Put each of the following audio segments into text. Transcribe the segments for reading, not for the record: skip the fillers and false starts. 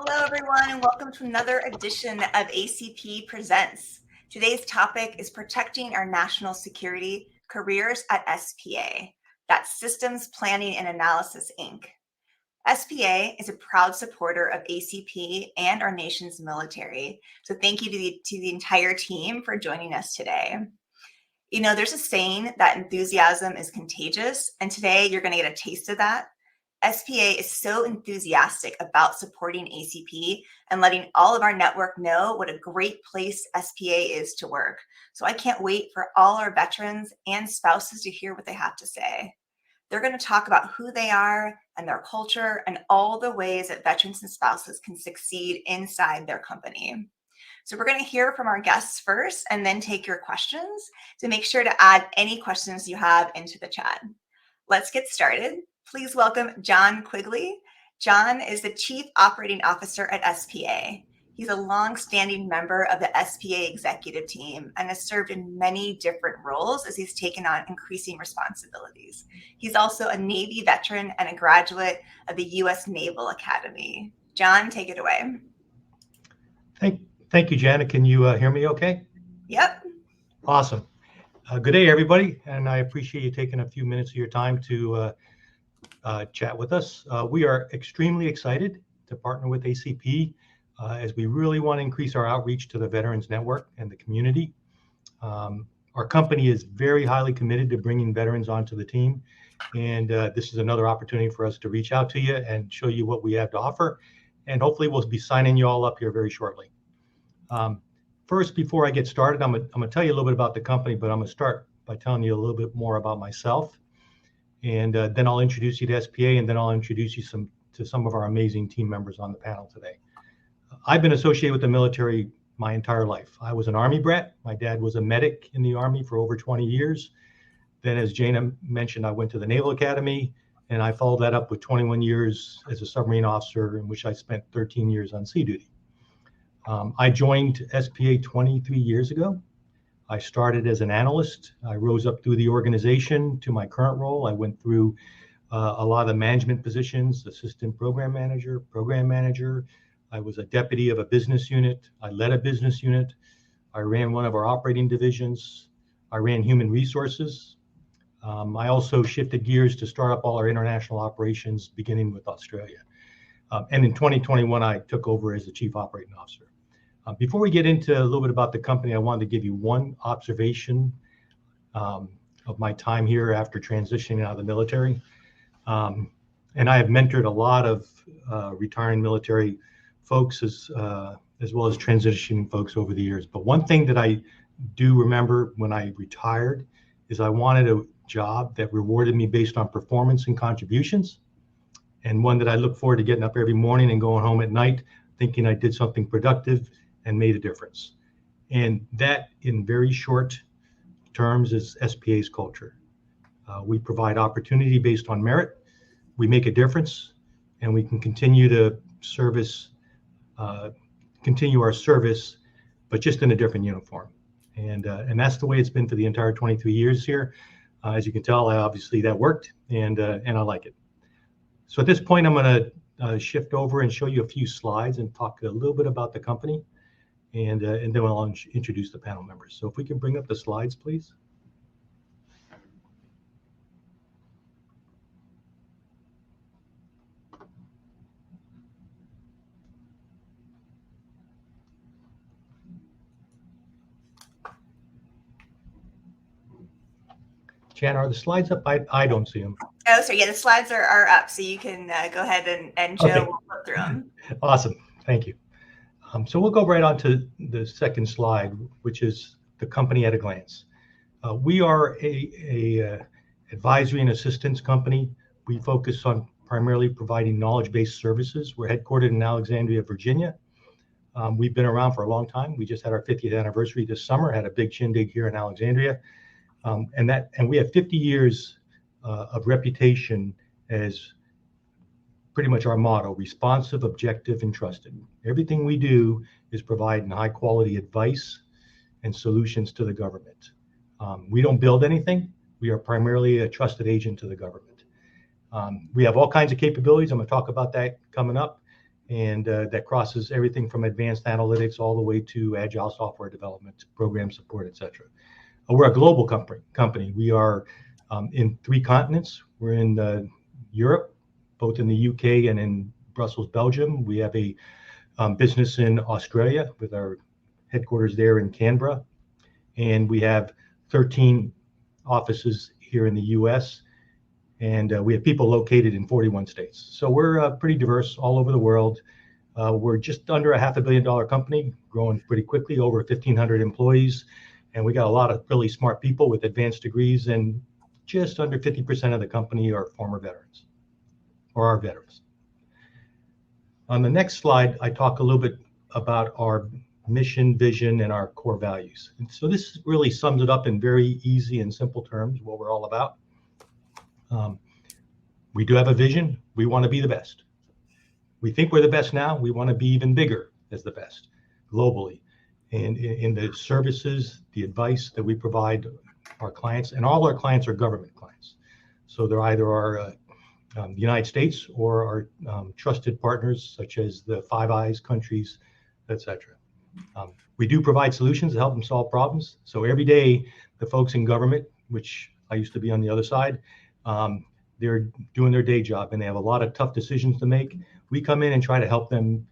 Hello, everyone, and welcome to another edition of ACP Presents. Today's topic is protecting our national security careers at SPA. That's Systems Planning and Analysis, Inc. SPA is a proud supporter of ACP and our nation's military. So thank you to the entire team for joining us today. You know, there's a saying that enthusiasm is contagious, and today you're going to get a taste of that. SPA is so enthusiastic about supporting ACP and letting all of our network know what a great place SPA is to work. So I can't wait for all our veterans and spouses to hear what they have to say. They're going to talk about who they are and their culture and all the ways that veterans and spouses can succeed inside their company. So we're going to hear from our guests first and then take your questions. So make sure to add any questions you have into the chat. Let's get started. Please welcome John Quigley. John is the Chief Operating Officer at SPA. He's a long-standing member of the SPA executive team and has served in many different roles as he's taken on increasing responsibilities. He's also a Navy veteran and a graduate of the U.S. Naval Academy. John, take it away. Thank you, Janet. Can you hear me okay? Yep. Awesome. Good day, everybody, and I appreciate you taking a few minutes of your time to chat with us. We are extremely excited to partner with ACP as we really want to increase our outreach to the Veterans Network and the community. Our company is very highly committed to bringing veterans onto the team, and this is another opportunity for us to reach out to you and show you what we have to offer, and hopefully we'll be signing you all up here very shortly. First, before I get started, I'm going to tell you a little bit about the company, but I'm going to start by telling you a little bit more about myself. And then I'll introduce you to SPA, and then I'll introduce you to some of our amazing team members on the panel today. I've been associated with the military my entire life. I was an Army brat. My dad was a medic in the Army for over 20 years. Then, as Jana mentioned, I went to the Naval Academy, and I followed that up with 21 years as a submarine officer, in which I spent 13 years on sea duty. I joined SPA 23 years ago. I started as an analyst. I rose up through the organization to my current role. I went through a lot of the management positions, assistant program manager. I was a deputy of a business unit. I led a business unit. I ran one of our operating divisions. I ran human resources. I also shifted gears to start up all our international operations, beginning with Australia. And in 2021, I took over as the Chief Operating Officer. Before we get into a little bit about the company, I wanted to give you one observation of my time here after transitioning out of the military. And I have mentored a lot of retiring military folks as well as transitioning folks over the years. But one thing that I do remember when I retired is I wanted a job that rewarded me based on performance and contributions, and one that I look forward to getting up every morning and going home at night thinking I did something productive and made a difference. And that, in very short terms, is SPA's culture. We provide opportunity based on merit. We make a difference, and we can continue to continue our service, but just in a different uniform. And that's the way it's been for the entire 23 years here. As you can tell, obviously that worked, and I like it. So at this point, I'm going to shift over and show you a few slides and talk a little bit about the company, and then I'll introduce the panel members. So if we can bring up the slides, please. Jan, are the slides up? I don't see them. Oh, so yeah, the slides are up, so you can go ahead and Joe will flip through them. Awesome, thank you. So we'll go right on to the second slide, which is the company at a glance. We are a advisory and assistance company. We focus on primarily providing knowledge-based services. We're headquartered in Alexandria, Virginia. We've been around for a long time. We just had our 50th anniversary this summer, had a big shindig here in Alexandria. And we have 50 years of reputation as pretty much our motto: responsive, objective, and trusted. Everything we do is providing high quality advice and solutions to the government. We don't build anything. We are primarily a trusted agent to the government. We have all kinds of capabilities. I'm going to talk about that coming up. and that crosses everything from advanced analytics all the way to agile software development, program support, etc. We're a global company. We are in 3 continents. We're in Europe, both in the UK and in Brussels, Belgium. We have a business in Australia with our headquarters there in Canberra. And we have 13 offices here in the US. And we have people located in 41 states. So we're pretty diverse all over the world. We're just under a $500 million company, growing pretty quickly, over 1,500 employees. And we got a lot of really smart people with advanced degrees, and just under 50% of the company are former veterans or are veterans. On the next slide, I talk a little bit about our mission, vision, and our core values. And so this really sums it up in very easy and simple terms, what we're all about. We do have a vision. We want to be the best. We think we're the best now. We want to be even bigger as the best globally. And in the services, the advice that we provide our clients, and all our clients are government clients. So they're either our the United States or our trusted partners, such as the Five Eyes countries, etc. We do provide solutions to help them solve problems. So every day, the folks in government, which I used to be on the other side, they're doing their day job and they have a lot of tough decisions to make. We come in and try to help them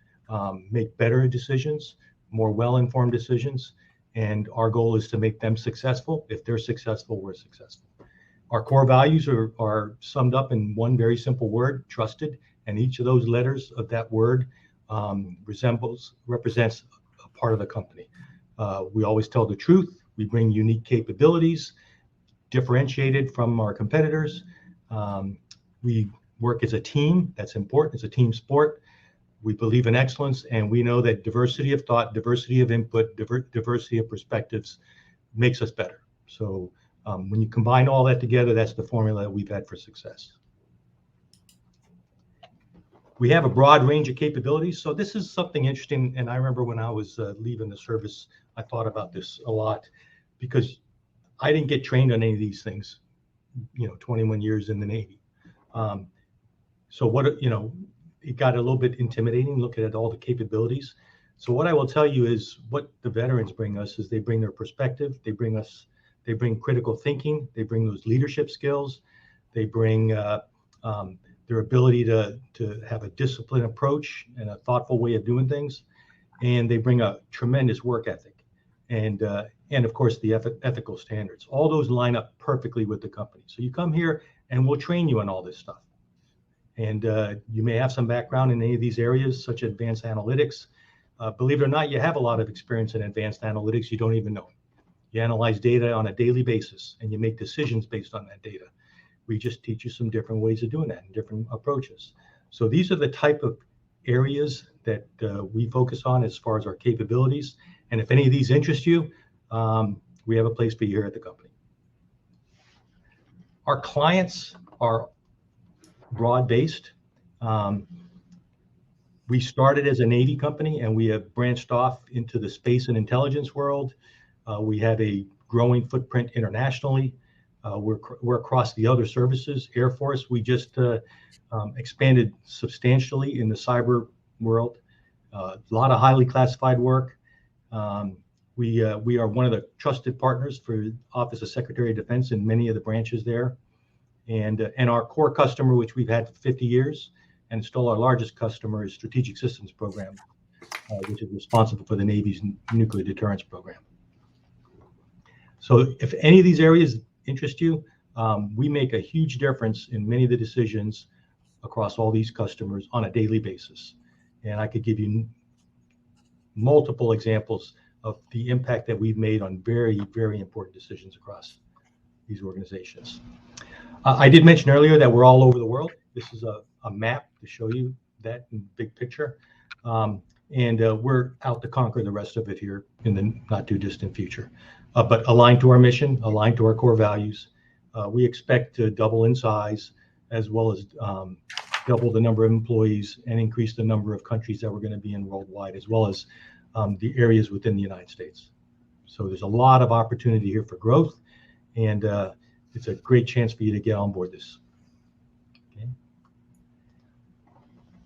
make better decisions, more well-informed decisions. And our goal is to make them successful. If they're successful, we're successful. Our core values are summed up in one very simple word, trusted. And each of those letters of that word represents a part of the company. We always tell the truth. We bring unique capabilities, differentiated from our competitors. We work as a team. That's important. It's a team sport. We believe in excellence, and we know that diversity of thought, diversity of input, diversity of perspectives makes us better. So when you combine all that together, that's the formula that we've had for success. We have a broad range of capabilities. So this is something interesting. And I remember when I was leaving the service, I thought about this a lot because I didn't get trained on any of these things, 21 years in the Navy. So it got a little bit intimidating looking at all the capabilities. So what I will tell you is what the veterans bring us is they bring their perspective. They bring critical thinking. They bring those leadership skills. They bring their ability to have a disciplined approach and a thoughtful way of doing things. And they bring a tremendous work ethic and of course the ethical standards. All those line up perfectly with the company. So you come here and we'll train you on all this stuff. And you may have some background in any of these areas, such as advanced analytics. Believe it or not, you have a lot of experience in advanced analytics. You don't even know. You analyze data on a daily basis, and you make decisions based on that data. We just teach you some different ways of doing that and different approaches. So these are the type of areas that we focus on as far as our capabilities. And if any of these interest you, we have a place for you here at the company. Our clients are broad-based. We started as a Navy company and we have branched off into the space and intelligence world. We have a growing footprint internationally. We're across the other services. Air Force, we just expanded substantially in the cyber world. A lot of highly classified work. We are one of the trusted partners for Office of Secretary of Defense in many of the branches there. And our core customer, which we've had for 50 years, and still our largest customer, is Strategic Systems Program, which is responsible for the Navy's nuclear deterrence program. So if any of these areas interest you, we make a huge difference in many of the decisions across all these customers on a daily basis. And I could give you multiple examples of the impact that we've made on very, very important decisions across these organizations. I did mention earlier that we're all over the world. This is a map to show you that in big picture. And we're out to conquer the rest of it here in the not too distant future. But aligned to our mission, aligned to our core values, we expect to double in size as well as double the number of employees and increase the number of countries that we're going to be in worldwide, as well as the areas within the United States. So there's a lot of opportunity here for growth, and it's a great chance for you to get on board this. Okay.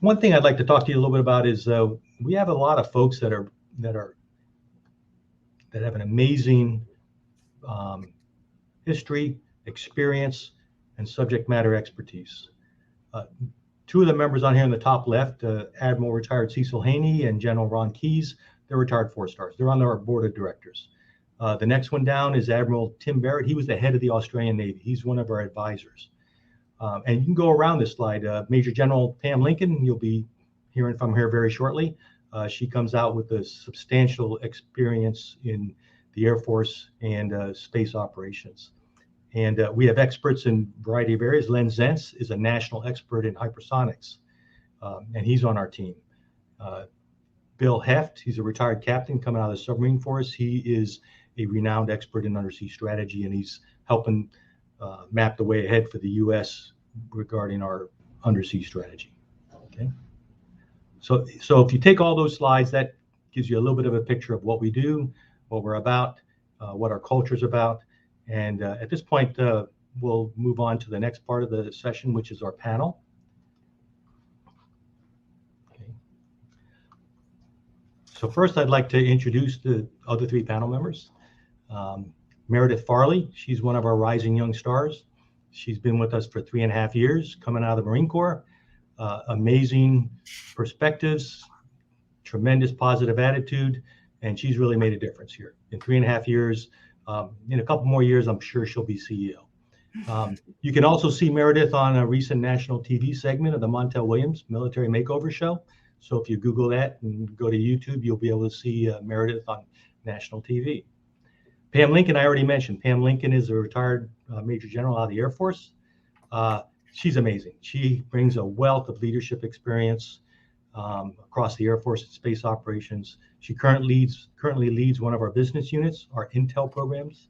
One thing I'd like to talk to you a little bit about is we have a lot of folks that have an amazing history, experience, and subject matter expertise. Two of the members on here in the top left, Admiral retired Cecil Haney and General Ron Keyes, they're retired 4-stars. They're on our board of directors. The next one down is Admiral Tim Barrett. He was the head of the Australian Navy. He's one of our advisors. And you can go around this slide. Major General Pam Lincoln, you'll be hearing from her very shortly. She comes out with a substantial experience in the Air Force and space operations. And we have experts in a variety of areas. Len Zentz is a national expert in hypersonics, and he's on our team. Bill Heft, he's a retired captain coming out of the submarine force. He is a renowned expert in undersea strategy, and he's helping map the way ahead for the U.S. regarding our undersea strategy. Okay. So if you take all those slides, that gives you a little bit of a picture of what we do, what we're about, what our culture is about. And at this point, we'll move on to the next part of the session, which is our panel. Okay. So first, I'd like to introduce the other 3 panel members. Meredith Farley, she's one of our rising young stars. She's been with us for 3.5 years, coming out of the Marine Corps. Amazing perspectives, tremendous positive attitude, and she's really made a difference here. In 3.5 years, in a couple more years, I'm sure she'll be CEO. You can also see Meredith on a recent national TV segment of the Montel Williams Military Makeover Show. So if you Google that and go to YouTube, you'll be able to see Meredith on national TV. Pam Lincoln, I already mentioned. Pam Lincoln is a retired Major General out of the Air Force. She's amazing. She brings a wealth of leadership experience across the Air Force and space operations. She currently leads one of our business units, our Intel programs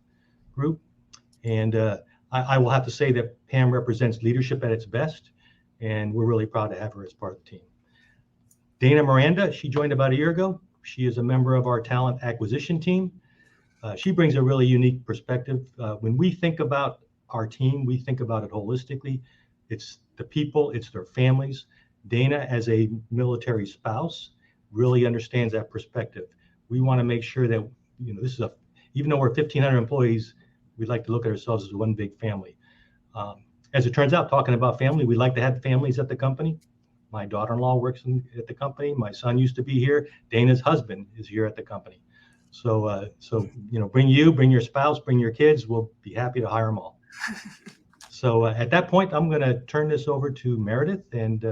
group. And I will have to say that Pam represents leadership at its best, and we're really proud to have her as part of the team. Dana Miranda, she joined about a year ago. She is a member of our talent acquisition team. She brings a really unique perspective. When we think about our team, we think about it holistically. It's the people, it's their families. Dana, as a military spouse, really understands that perspective. We want to make sure that, this is even though we're 1,500 employees, we like to look at ourselves as one big family. As it turns out, talking about family, we like to have families at the company. My daughter-in-law works at the company. My son used to be here. Dana's husband is here at the company. So bring your spouse, bring your kids. We'll be happy to hire them all. So at that point, I'm going to turn this over to Meredith, and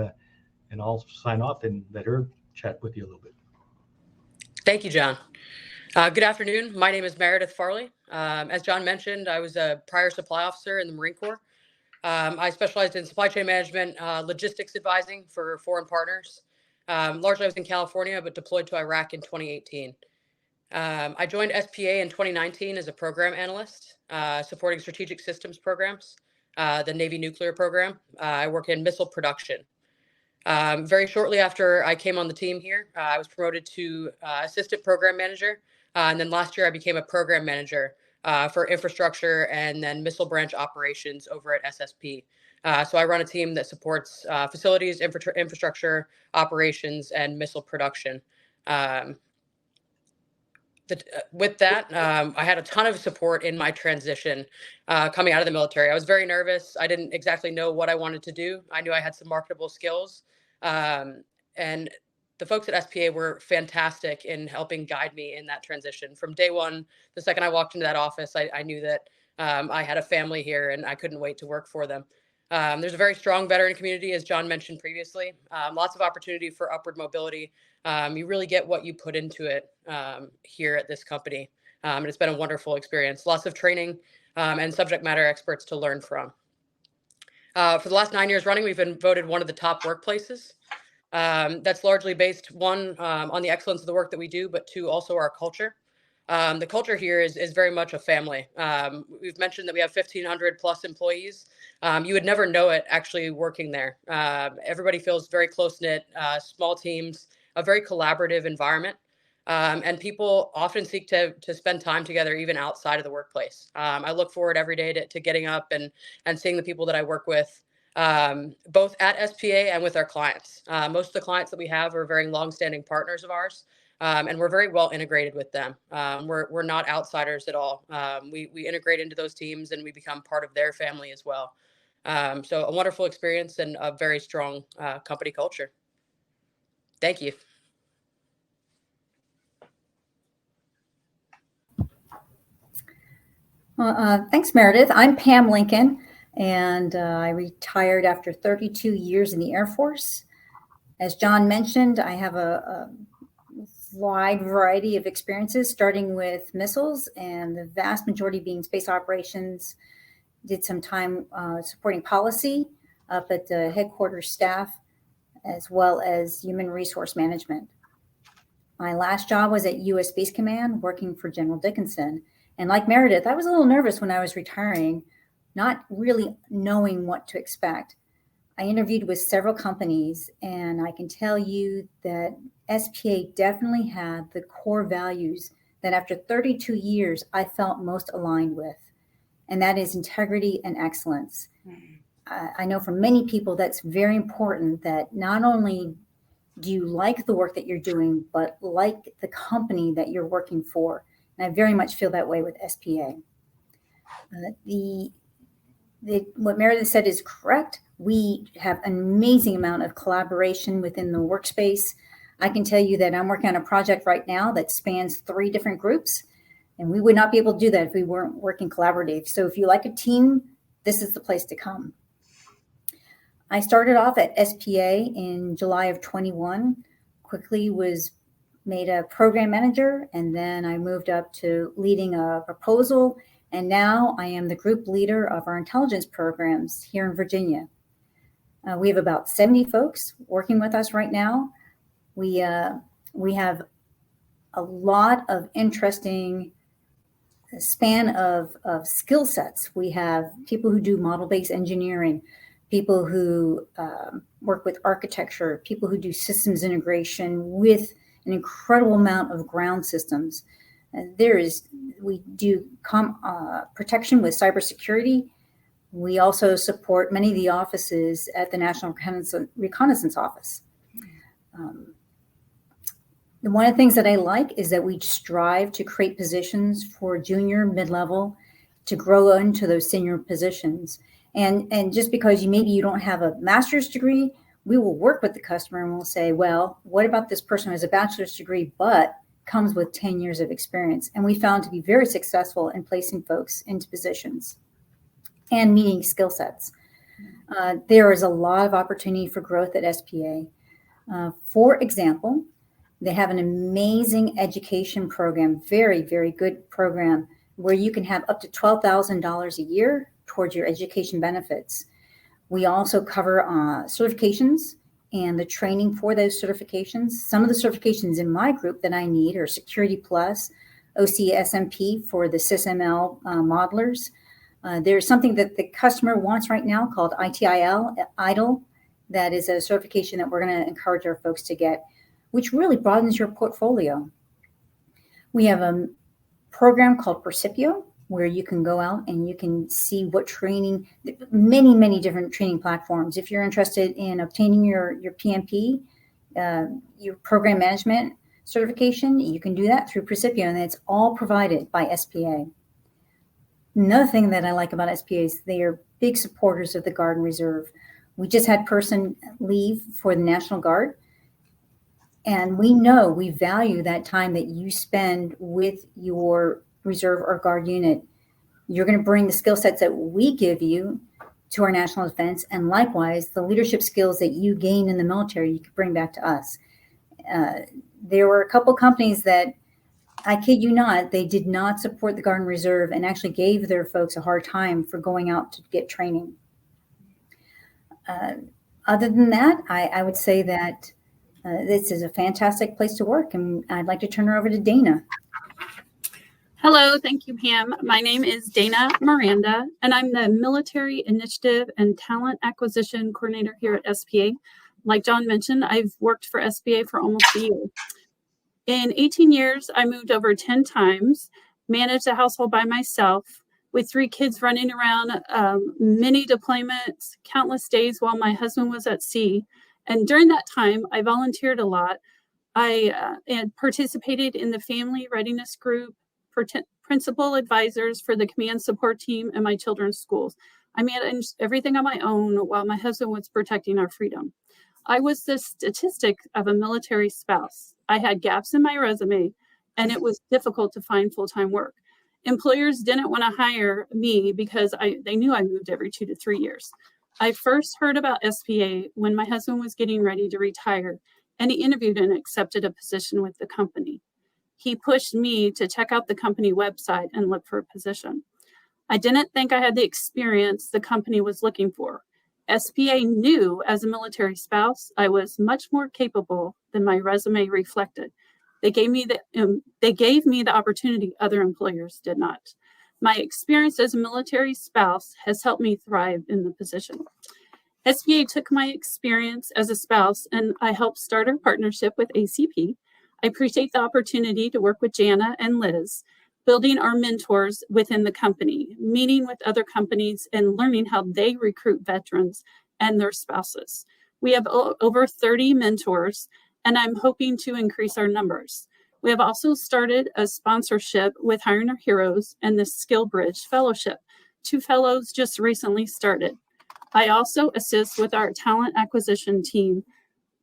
I'll sign off and let her chat with you a little bit. Thank you, John. Good afternoon. My name is Meredith Farley. As John mentioned, I was a prior supply officer in the Marine Corps. I specialized in supply chain management, logistics advising for foreign partners. Largely, I was in California, but deployed to Iraq in 2018. I joined SPA in 2019 as a program analyst, supporting strategic systems programs, the Navy nuclear program. I work in missile production. Very shortly after I came on the team here, I was promoted to assistant program manager. And then last year, I became a program manager for infrastructure and then missile branch operations over at SSP. So I run a team that supports facilities, infrastructure, operations, and missile production. With that, I had a ton of support in my transition coming out of the military. I was very nervous. I didn't exactly know what I wanted to do. I knew I had some marketable skills. And the folks at SPA were fantastic in helping guide me in that transition. From day one, the second I walked into that office, I knew that I had a family here and I couldn't wait to work for them. There's a very strong veteran community, as John mentioned previously. Lots of opportunity for upward mobility. You really get what you put into it here at this company. And it's been a wonderful experience. Lots of training and subject matter experts to learn from. For the last 9 years running, we've been voted one of the top workplaces. That's largely based, one, on the excellence of the work that we do, but two, also our culture. The culture here is very much a family. We've mentioned that we have 1,500 plus employees. You would never know it actually working there. Everybody feels very close-knit, small teams, a very collaborative environment. And people often seek to spend time together even outside of the workplace. I look forward every day to getting up and seeing the people that I work with. both at SPA and with our clients. Most of the clients that we have are very longstanding partners of ours, and we're very well integrated with them. We're not outsiders at all. We integrate into those teams and we become part of their family as well. So a wonderful experience and a very strong company culture. Thank you. Well, thanks, Meredith. I'm Pam Lincoln, and I retired after 32 years in the Air Force. As John mentioned, I have a wide variety of experiences, starting with missiles, and the vast majority being space operations. Did some time supporting policy up at the headquarters staff, as well as human resource management. My last job was at U.S. Space Command, working for General Dickinson. And like Meredith, I was a little nervous when I was retiring, not really knowing what to expect. I interviewed with several companies, and I can tell you that SPA definitely had the core values that after 32 years, I felt most aligned with, and that is integrity and excellence. I know for many people, that's very important, that not only do you like the work that you're doing, but like the company that you're working for. And I very much feel that way with SPA. What Meredith said is correct. We have an amazing amount of collaboration within the workspace. I can tell you that I'm working on a project right now that spans 3 different groups, and we would not be able to do that if we weren't working collaborative. So if you like a team, this is the place to come. I started off at SPA in July of 21, quickly was made a program manager, and then I moved up to leading a proposal, and now I am the group leader of our intelligence programs here in Virginia. We have about 70 folks working with us right now. We have a lot of interesting span of skill sets. We have people who do model-based engineering, people who work with architecture, people who do systems integration with an incredible amount of ground systems. We do protection with cybersecurity. We also support many of the offices at the National Reconnaissance Office. One of the things that I like is that we strive to create positions for junior, mid-level, to grow into those senior positions. And just because maybe you don't have a master's degree, we will work with the customer and we'll say, well, what about this person who has a bachelor's degree but comes with 10 years of experience? And we found to be very successful in placing folks into positions and meeting skill sets. There is a lot of opportunity for growth at SPA. For example, they have an amazing education program, very, very good program, where you can have up to $12,000 a year towards your education benefits. We also cover certifications and the training for those certifications. Some of the certifications in my group that I need are Security Plus, OCSMP for the SysML modelers. There's something that the customer wants right now called ITIL, that is a certification that we're going to encourage our folks to get, which really broadens your portfolio. We have a program called Percipio, where you can go out and you can see what training, many, many different training platforms. If you're interested in obtaining your PMP, your program management certification, you can do that through Percipio, and it's all provided by SPA. Another thing that I like about SPA is they are big supporters of the Guard and Reserve. We just had person leave for the National Guard, and we value that time that you spend with your Reserve or Guard unit. You're going to bring the skill sets that we give you to our national defense, and likewise, the leadership skills that you gain in the military, you can bring back to us. There were a couple companies that, I kid you not, they did not support the Guard and Reserve and actually gave their folks a hard time for going out to get training. Other than that, I would say that this is a fantastic place to work, and I'd like to turn her over to Dana. Hello, thank you, Pam. My name is Dana Miranda, and I'm the Military Initiative and Talent Acquisition Coordinator here at SPA. Like John mentioned, I've worked for SPA for almost a year. In 18 years, I moved over 10 times, managed a household by myself, with 3 kids running around, many deployments, countless days while my husband was at sea. And during that time, I volunteered a lot. I participated in the family readiness group, principal advisors for the command support team and my children's schools. I managed everything on my own while my husband was protecting our freedom. I was the statistic of a military spouse. I had gaps in my resume, and it was difficult to find full-time work. Employers didn't want to hire me because they knew I moved every 2 to 3 years. I first heard about SPA when my husband was getting ready to retire, and he interviewed and accepted a position with the company. He pushed me to check out the company website and look for a position. I didn't think I had the experience the company was looking for. SPA knew as a military spouse, I was much more capable than my resume reflected. They gave me the opportunity other employers did not. My experience as a military spouse has helped me thrive in the position. SPA took my experience as a spouse, and I helped start our partnership with ACP. I appreciate the opportunity to work with Jana and Liz, building our mentors within the company, meeting with other companies, and learning how they recruit veterans and their spouses. We have over 30 mentors, and I'm hoping to increase our numbers. We have also started a sponsorship with Hiring Our Heroes and the Skill Bridge Fellowship. 2 fellows just recently started. I also assist with our talent acquisition team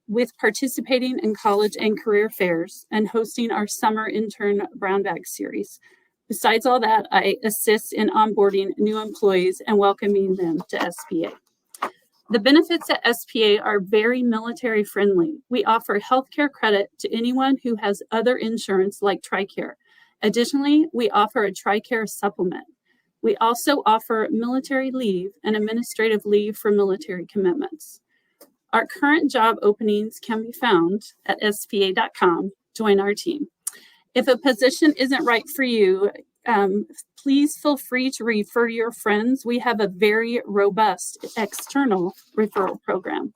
with participating in college and career fairs and hosting our summer intern brown bag series. Besides all that, I assist in onboarding new employees and welcoming them to SPA. The benefits at SPA are very military friendly. We offer healthcare credit to anyone who has other insurance like TRICARE. Additionally, we offer a TRICARE supplement. We also offer military leave and administrative leave for military commitments. Our current job openings can be found at spa.com. Join our team. If a position isn't right for you, please feel free to refer your friends. We have a very robust external referral program.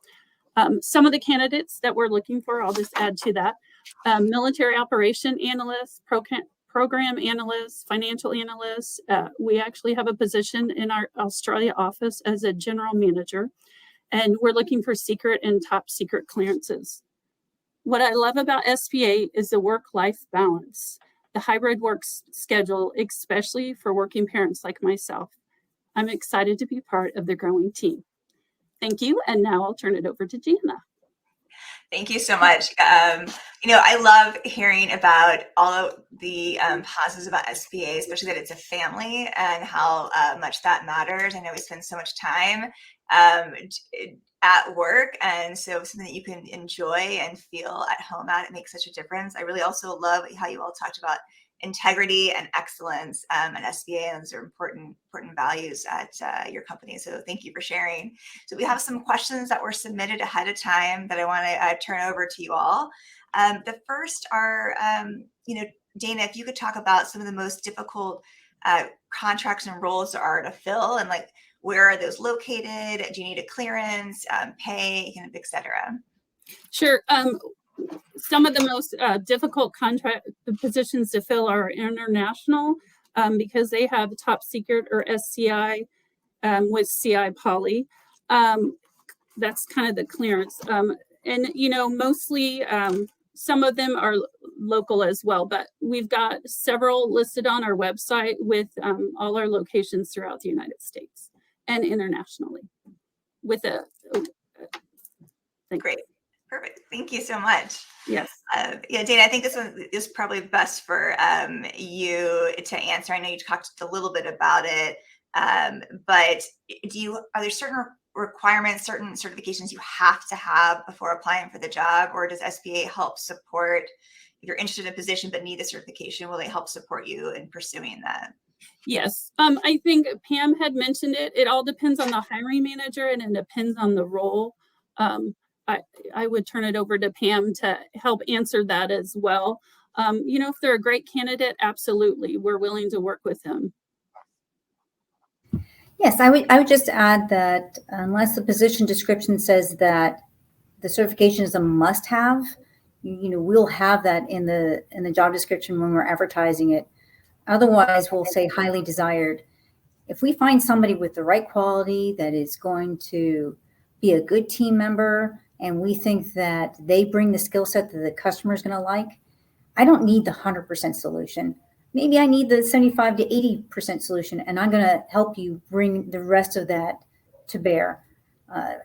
Some of the candidates that we're looking for, I'll just add to that, military operation analyst, program analyst, financial analyst. We actually have a position in our Australia office as a general manager, and we're looking for secret and top secret clearances. What I love about SPA is the work-life balance, the hybrid work schedule, especially for working parents like myself. I'm excited to be part of the growing team. Thank you, and now I'll turn it over to Jana. Thank you so much. I love hearing about all of the positives about SPA, especially that it's a family and how much that matters. I know we spend so much time at work, and so something that you can enjoy and feel at home at, it makes such a difference. I really also love how you all talked about integrity and excellence at SPA, and those are important values at your company. So thank you for sharing. So we have some questions that were submitted ahead of time that I want to turn over to you all. The first are, Dana, if you could talk about some of the most difficult contracts and roles there are to fill, and like, where are those located? Do you need a clearance, pay, et cetera? Sure. Some of the most difficult contract positions to fill are international because they have top secret or SCI with CI Poly. That's kind of the clearance. Mostly some of them are local as well, but we've got several listed on our website with all our locations throughout the United States and internationally with a Great. Perfect. Thank you so much. Yes. Dana, I think this one is probably best for you to answer. I know you talked a little bit about it, but are there certain requirements, certain certifications you have to have before applying for the job, or does SPA help support, if you're interested in a position but need the certification, will they help support you in pursuing that? Yes. I think Pam had mentioned it. It all depends on the hiring manager and it depends on the role. I would turn it over to Pam to help answer that as well. If they're a great candidate, absolutely, we're willing to work with them. Yes, I would just add that unless the position description says that the certification is a must-have, we'll have that in the job description when we're advertising it. Otherwise, we'll say highly desired. If we find somebody with the right quality that is going to be a good team member, and we think that they bring the skill set that the customer is going to like, I don't need the 100% solution. Maybe I need the 75 to 80% solution, and I'm going to help you bring the rest of that to bear,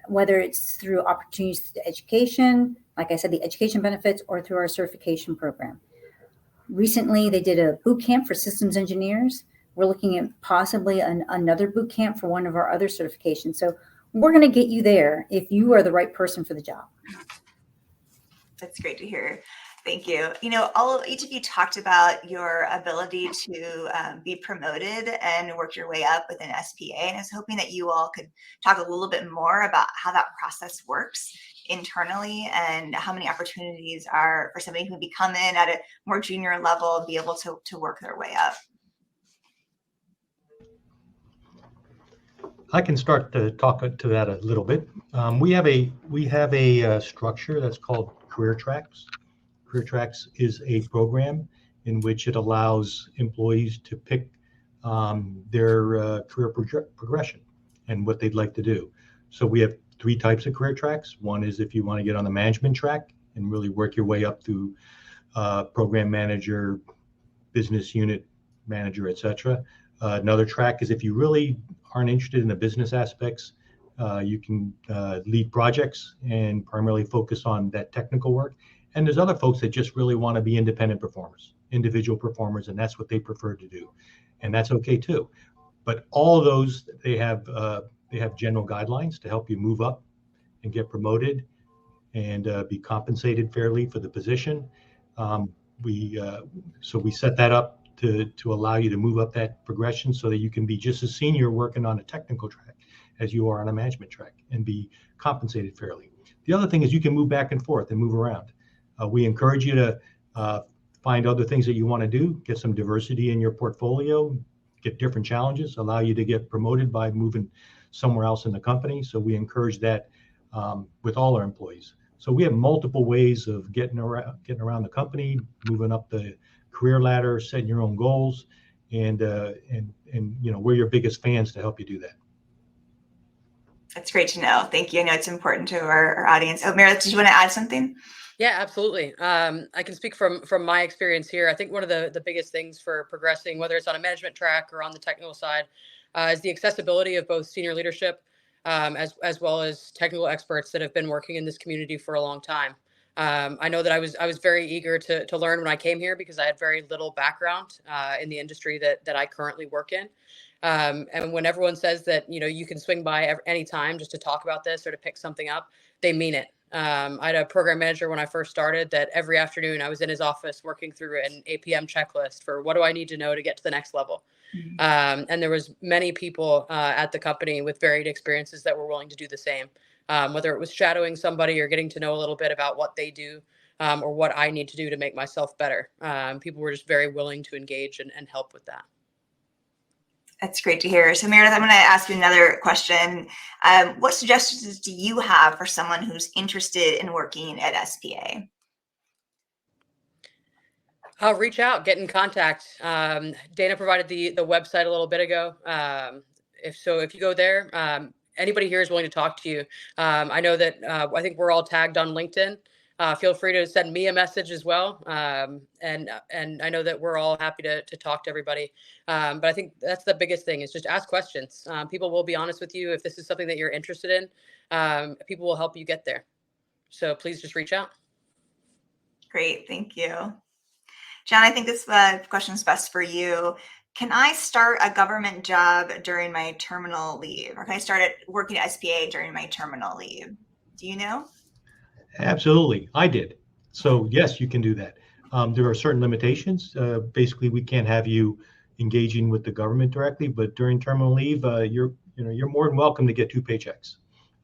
whether it's through opportunities to education, like I said, the education benefits, or through our certification program. Recently, they did a boot camp for systems engineers. We're looking at possibly another boot camp for one of our other certifications. So we're going to get you there if you are the right person for the job. That's great to hear. Thank you. You know, each of you talked about your ability to be promoted and work your way up within SPA. And I was hoping that you all could talk a little bit more about how that process works internally and how many opportunities are for somebody who maybe come in at a more junior level, be able to work their way up. I can start to talk to that a little bit. We have a structure that's called Career Tracks. Career Tracks is a program in which it allows employees to pick their career progression and what they'd like to do. So we have 3 types of career tracks. One is if you want to get on the management track and really work your way up through program manager, business unit manager, etc. Another track is if you really aren't interested in the business aspects, you can lead projects and primarily focus on that technical work. And there's other folks that just really want to be independent performers, individual performers, and that's what they prefer to do. And that's okay too. But all of those, they have general guidelines to help you move up and get promoted and be compensated fairly for the position. So we set that up to allow you to move up that progression so that you can be just as senior working on a technical track as you are on a management track and be compensated fairly. The other thing is you can move back and forth and move around. We encourage you to find other things that you want to do, get some diversity in your portfolio, get different challenges, allow you to get promoted by moving somewhere else in the company. So we encourage that with all our employees. So we have multiple ways of getting around the company, moving up the career ladder, setting your own goals, and you know, we're your biggest fans to help you do that. That's great to know. Thank you. I know it's important to our audience. Oh, Meredith, did you want to add something? Yeah, absolutely. I can speak from my experience here. I think one of the biggest things for progressing, whether it's on a management track or on the technical side, is the accessibility of both senior leadership as well as technical experts that have been working in this community for a long time. I know that I was very eager to learn when I came here because I had very little background in the industry that I currently work in. And when everyone says that, you know, you can swing by any time just to talk about this or to pick something up, they mean it. I had a program manager when I first started that every afternoon I was in his office working through an APM checklist for what do I need to know to get to the next level. Mm-hmm. And there was many people at the company with varied experiences that were willing to do the same, whether it was shadowing somebody or getting to know a little bit about what they do or what I need to do to make myself better. People were just very willing to engage and help with that. That's great to hear. So Meredith, I'm going to ask you another question. What suggestions do you have for someone who's interested in working at SPA? Reach out, get in contact. Dana provided the website a little bit ago. If you go there, anybody here is willing to talk to you. I know that I think we're all tagged on LinkedIn. Feel free to send me a message as well. And I know that we're all happy to talk to everybody. But I think that's the biggest thing is just ask questions. People will be honest with you. If this is something that you're interested in, people will help you get there. So please just reach out. Great. Thank you. John, I think this question is best for you. Can I start a government job during my terminal leave? Or can I start working at SPA during my terminal leave? Do you know? Absolutely. I did. So yes, you can do that. There are certain limitations. Basically, we can't have you engaging with the government directly, but during terminal leave, you're more than welcome to get 2 paychecks.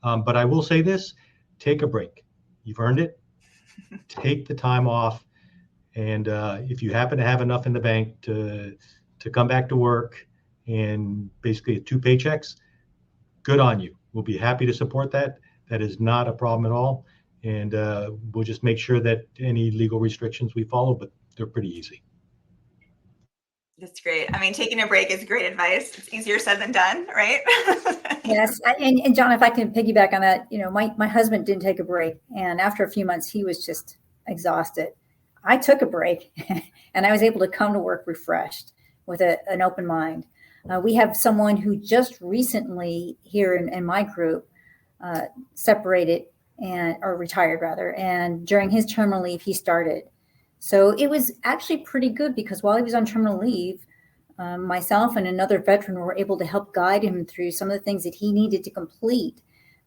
But I will say this, take a break. You've earned it. Take the time off. And if you happen to have enough in the bank to come back to work and basically 2 paychecks, good on you. We'll be happy to support that. That is not a problem at all. And we'll just make sure that any legal restrictions we follow, but they're pretty easy. That's great. I mean, taking a break is great advice. It's easier said than done, right? Yes, and John, if I can piggyback on that, my husband didn't take a break, and after a few months, he was just exhausted. I took a break, and I was able to come to work refreshed with an open mind. We have someone who just recently here in my group separated or retired rather, and during his terminal leave, he started. So it was actually pretty good because while he was on terminal leave, myself and another veteran were able to help guide him through some of the things that he needed to complete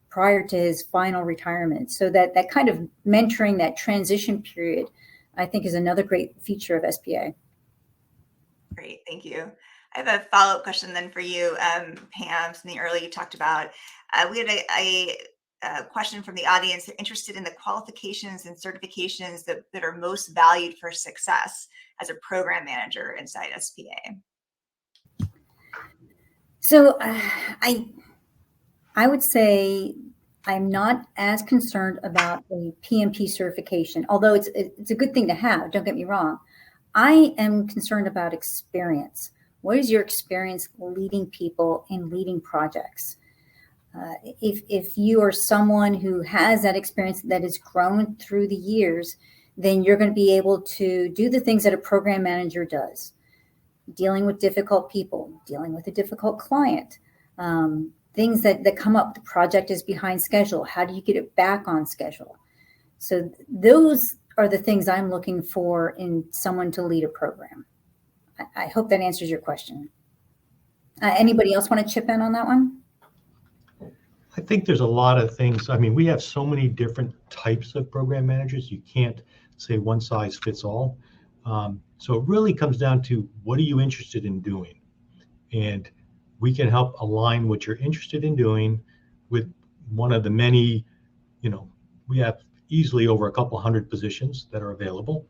prior to his final retirement. So that kind of mentoring, that transition period, I think is another great feature of SPA. Great, thank you. I have a follow-up question then for you, Pam. Something earlier you talked about. We had a question from the audience interested in the qualifications and certifications that are most valued for success as a program manager inside SPA. So I would say I'm not as concerned about a PMP certification, although it's a good thing to have, don't get me wrong. I am concerned about experience. What is your experience leading people and leading projects? If you are someone who has that experience that has grown through the years, then you're going to be able to do the things that a program manager does. Dealing with difficult people, dealing with a difficult client, things that come up. The project is behind schedule. How do you get it back on schedule? So those are the things I'm looking for in someone to lead a program. I hope that answers your question. Anybody else want to chip in on that one? I think there's a lot of things. I mean, we have so many different types of program managers. You can't say one size fits all. So it really comes down to what are you interested in doing? And we can help align what you're interested in doing with one of the many, we have easily over a couple hundred positions that are available,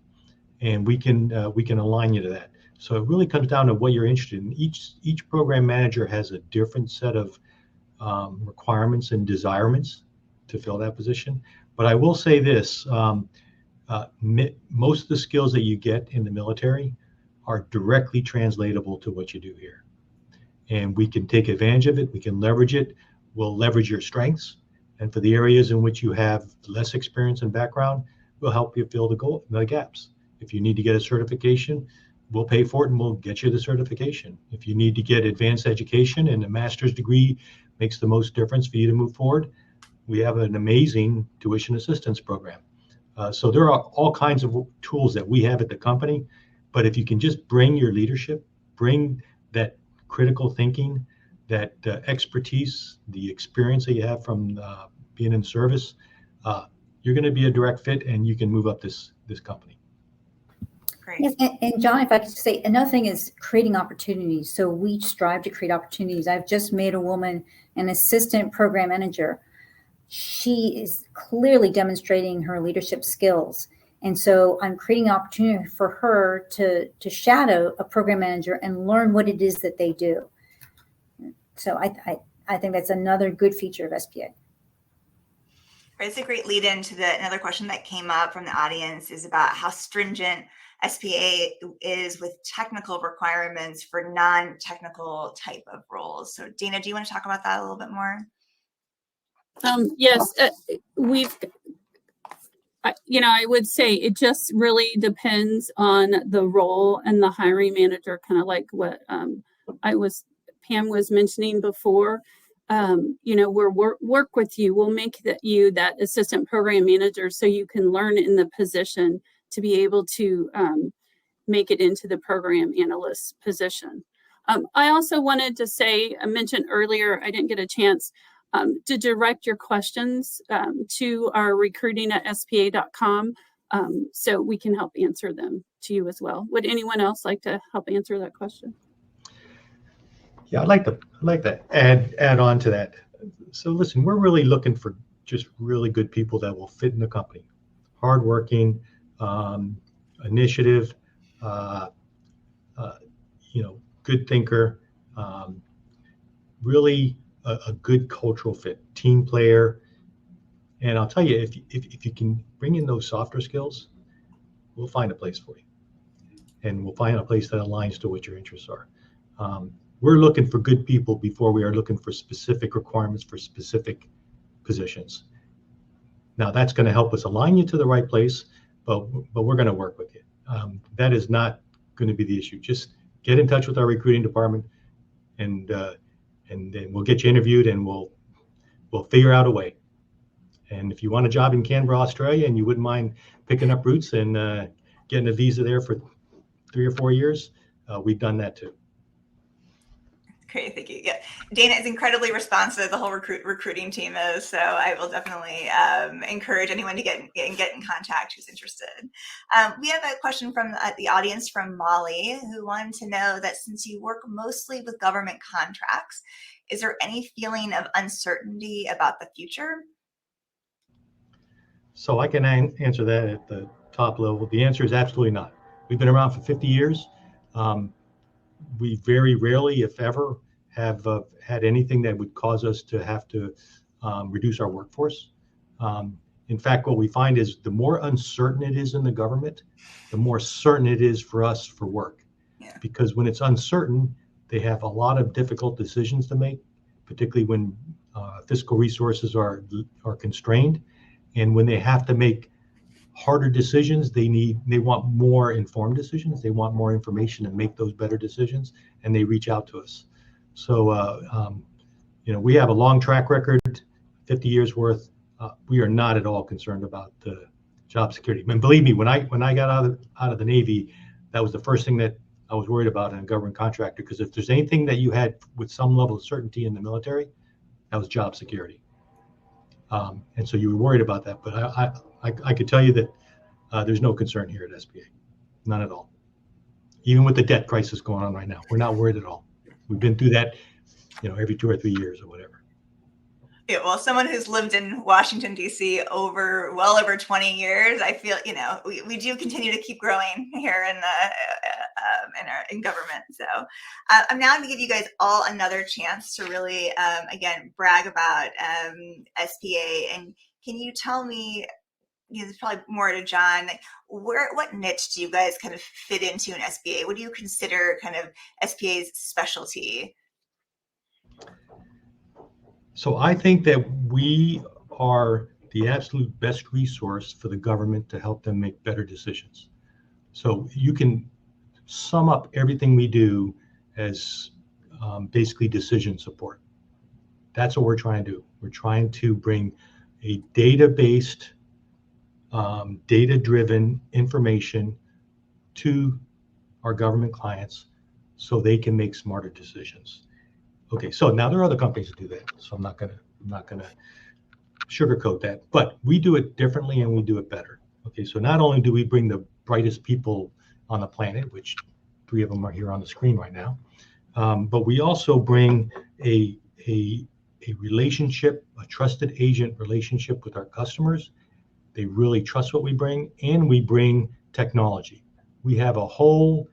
and we can align you to that. So it really comes down to what you're interested in. Each program manager has a different set of requirements and desirements to fill that position. But I will say this, most of the skills that you get in the military are directly translatable to what you do here. And we can take advantage of it. We can leverage it. We'll leverage your strengths. And for the areas in which you have less experience and background, we'll help you fill the gaps. If you need to get a certification, we'll pay for it and we'll get you the certification. If you need to get advanced education and a master's degree makes the most difference for you to move forward, we have an amazing tuition assistance program. So there are all kinds of tools that we have at the company, but if you can just bring your leadership, bring that critical thinking, that expertise, the experience that you have from being in service, you're going to be a direct fit and you can move up this company. Great. Yes, and John, if I could say, another thing is creating opportunities. So we strive to create opportunities. I've just made a woman an assistant program manager. She is clearly demonstrating her leadership skills. And so I'm creating an opportunity for her to shadow a program manager and learn what it is that they do. So I think that's another good feature of SPA. It's a great lead into another question that came up from the audience is about how stringent SPA is with technical requirements for non-technical type of roles. So Dana, do you want to talk about that a little bit more? Yes, I would say it just really depends on the role and the hiring manager, kind of like what Pam was mentioning before. We'll work with you. We'll make you that assistant program manager so you can learn in the position to be able to make it into the program analyst position. I also wanted to say, I mentioned earlier, I didn't get a chance to direct your questions to our recruiting@spa.com so we can help answer them to you as well. Would anyone else like to help answer that question? Yeah, I'd like to add on to that. So listen, we're really looking for just really good people that will fit in the company. Hardworking, initiative, good thinker, really a good cultural fit, team player. And I'll tell you, if you can bring in those softer skills, we'll find a place for you. and we'll find a place that aligns to what your interests are. We're looking for good people before we are looking for specific requirements for specific positions. Now that's going to help us align you to the right place, but we're going to work with you. That is not going to be the issue. Just get in touch with our recruiting department, and then we'll get you interviewed, and we'll figure out a way. And if you want a job in Canberra, Australia, and you wouldn't mind picking up roots and getting a visa there for 3 or 4 years, we've done that too. Great, thank you. Yeah, Dana is incredibly responsive. The whole recruiting team is. So I will definitely encourage anyone to get in contact who's interested. We have a question from the audience from Molly, who wanted to know that since you work mostly with government contracts, is there any feeling of uncertainty about the future? So I can answer that at the top level. The answer is absolutely not. We've been around for 50 years. We very rarely, if ever, have had anything that would cause us to have to reduce our workforce. In fact, what we find is the more uncertain it is in the government, the more certain it is for us for work. Yeah. Because when it's uncertain, they have a lot of difficult decisions to make, particularly when fiscal resources are constrained. And when they have to make harder decisions, they want more informed decisions. They want more information to make those better decisions, and they reach out to us. So, we have a long track record, 50 years worth. We are not at all concerned about the job security. And believe me, when I got out of the Navy, that was the first thing that I was worried about in a government contractor, because if there's anything that you had with some level of certainty in the military, that was job security. And so you were worried about that, but I could tell you that there's no concern here at SPA, none at all. Even with the debt crisis going on right now, we're not worried at all. We've been through that, every 2 or 3 years or whatever. Yeah, well, someone who's lived in Washington, D.C. well over 20 years, I feel, we do continue to keep growing here in government. So I'm now going to give you guys all another chance to really, again, brag about SPA. And can you tell me, it's probably more to John, what niche do you guys kind of fit into in SPA? What do you consider kind of SPA's specialty? So I think that we are the absolute best resource for the government to help them make better decisions. So you can sum up everything we do as basically decision support. That's what we're trying to do. We're trying to bring a data-based, data-driven information to our government clients so they can make smarter decisions. Okay, so now there are other companies that do that, so I'm not gonna sugarcoat that, but we do it differently and we do it better. Okay, so not only do we bring the brightest people on the planet, which 3 of them are here on the screen right now, but we also bring a relationship, a trusted agent relationship with our customers. They really trust what we bring, and we bring technology. We have a whole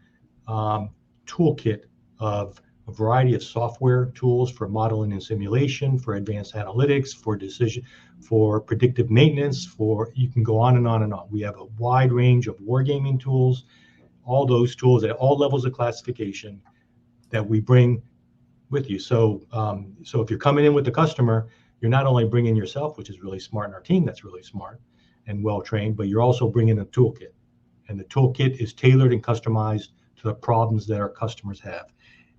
toolkit of a variety of software tools for modeling and simulation, for advanced analytics, for predictive maintenance, you can go on and on and on. We have a wide range of wargaming tools, all those tools at all levels of classification that we bring with you. So if you're coming in with the customer, you're not only bringing yourself, which is really smart, and our team that's really smart and well-trained, but you're also bringing a toolkit. And the toolkit is tailored and customized to the problems that our customers have.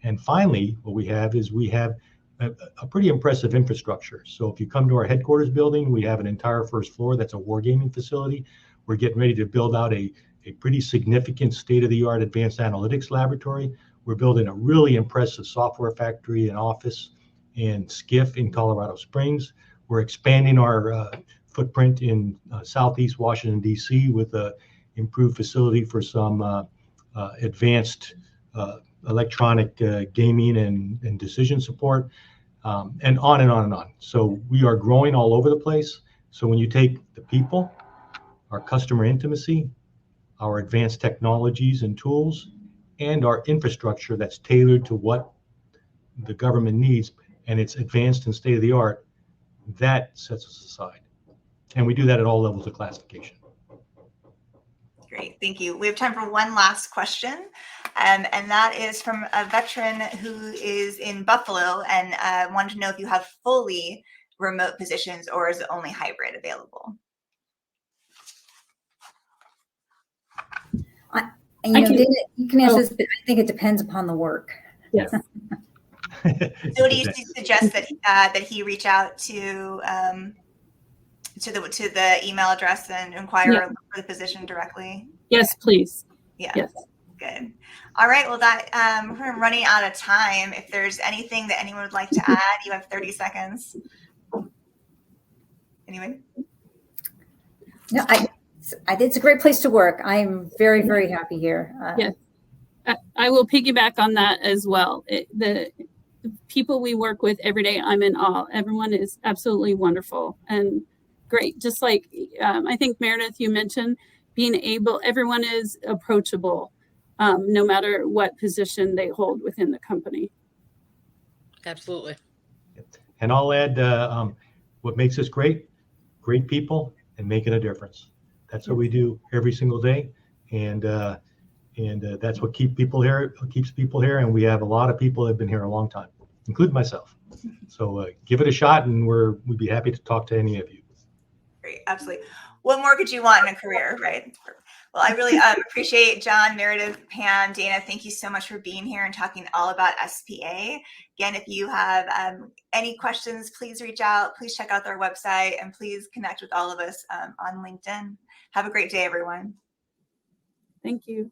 And finally, what we have is a pretty impressive infrastructure. So if you come to our headquarters building, we have an entire first floor that's a wargaming facility. We're getting ready to build out a pretty significant state-of-the-art advanced analytics laboratory. We're building a really impressive software factory and office in SCIF in Colorado Springs. We're expanding our footprint in Southeast Washington, D.C. with an improved facility for some advanced electronic gaming and decision support, and on and on and on. So we are growing all over the place. So when you take the people, our customer intimacy, our advanced technologies and tools, and our infrastructure that's tailored to what the government needs, and it's advanced and state-of-the-art, that sets us aside. And we do that at all levels of classification. Great, thank you. We have time for one last question, and that is from a veteran who is in Buffalo and wanted to know if you have fully remote positions or is it only hybrid available? And you can answer this, but I think it depends upon the work. Yes. So do you suggest that he reach out to the email address and inquire for the position directly? Yes, please. Yeah. Yes. Good. All right. Well, we're running out of time. If there's anything that anyone would like to add, you have 30 seconds. Anyway. No, it's a great place to work. I'm very, very happy here. Yes. I will piggyback on that as well. The people we work with every day, I'm in awe. Everyone is absolutely wonderful and great. Just like I think Meredith, you mentioned everyone is approachable, no matter what position they hold within the company. Absolutely. And I'll add what makes us great people and making a difference. That's what we do every single day. And that's what keeps people here. And we have a lot of people that have been here a long time, including myself. So give it a shot, and we'd be happy to talk to any of you. Great, absolutely. What more could you want in a career, right? Well, I really appreciate John, Meredith, Pam, Dana. Thank you so much for being here and talking all about SPA. Again, if you have any questions, please reach out. Please check out their website, and please connect with all of us on LinkedIn. Have a great day, everyone. Thank you.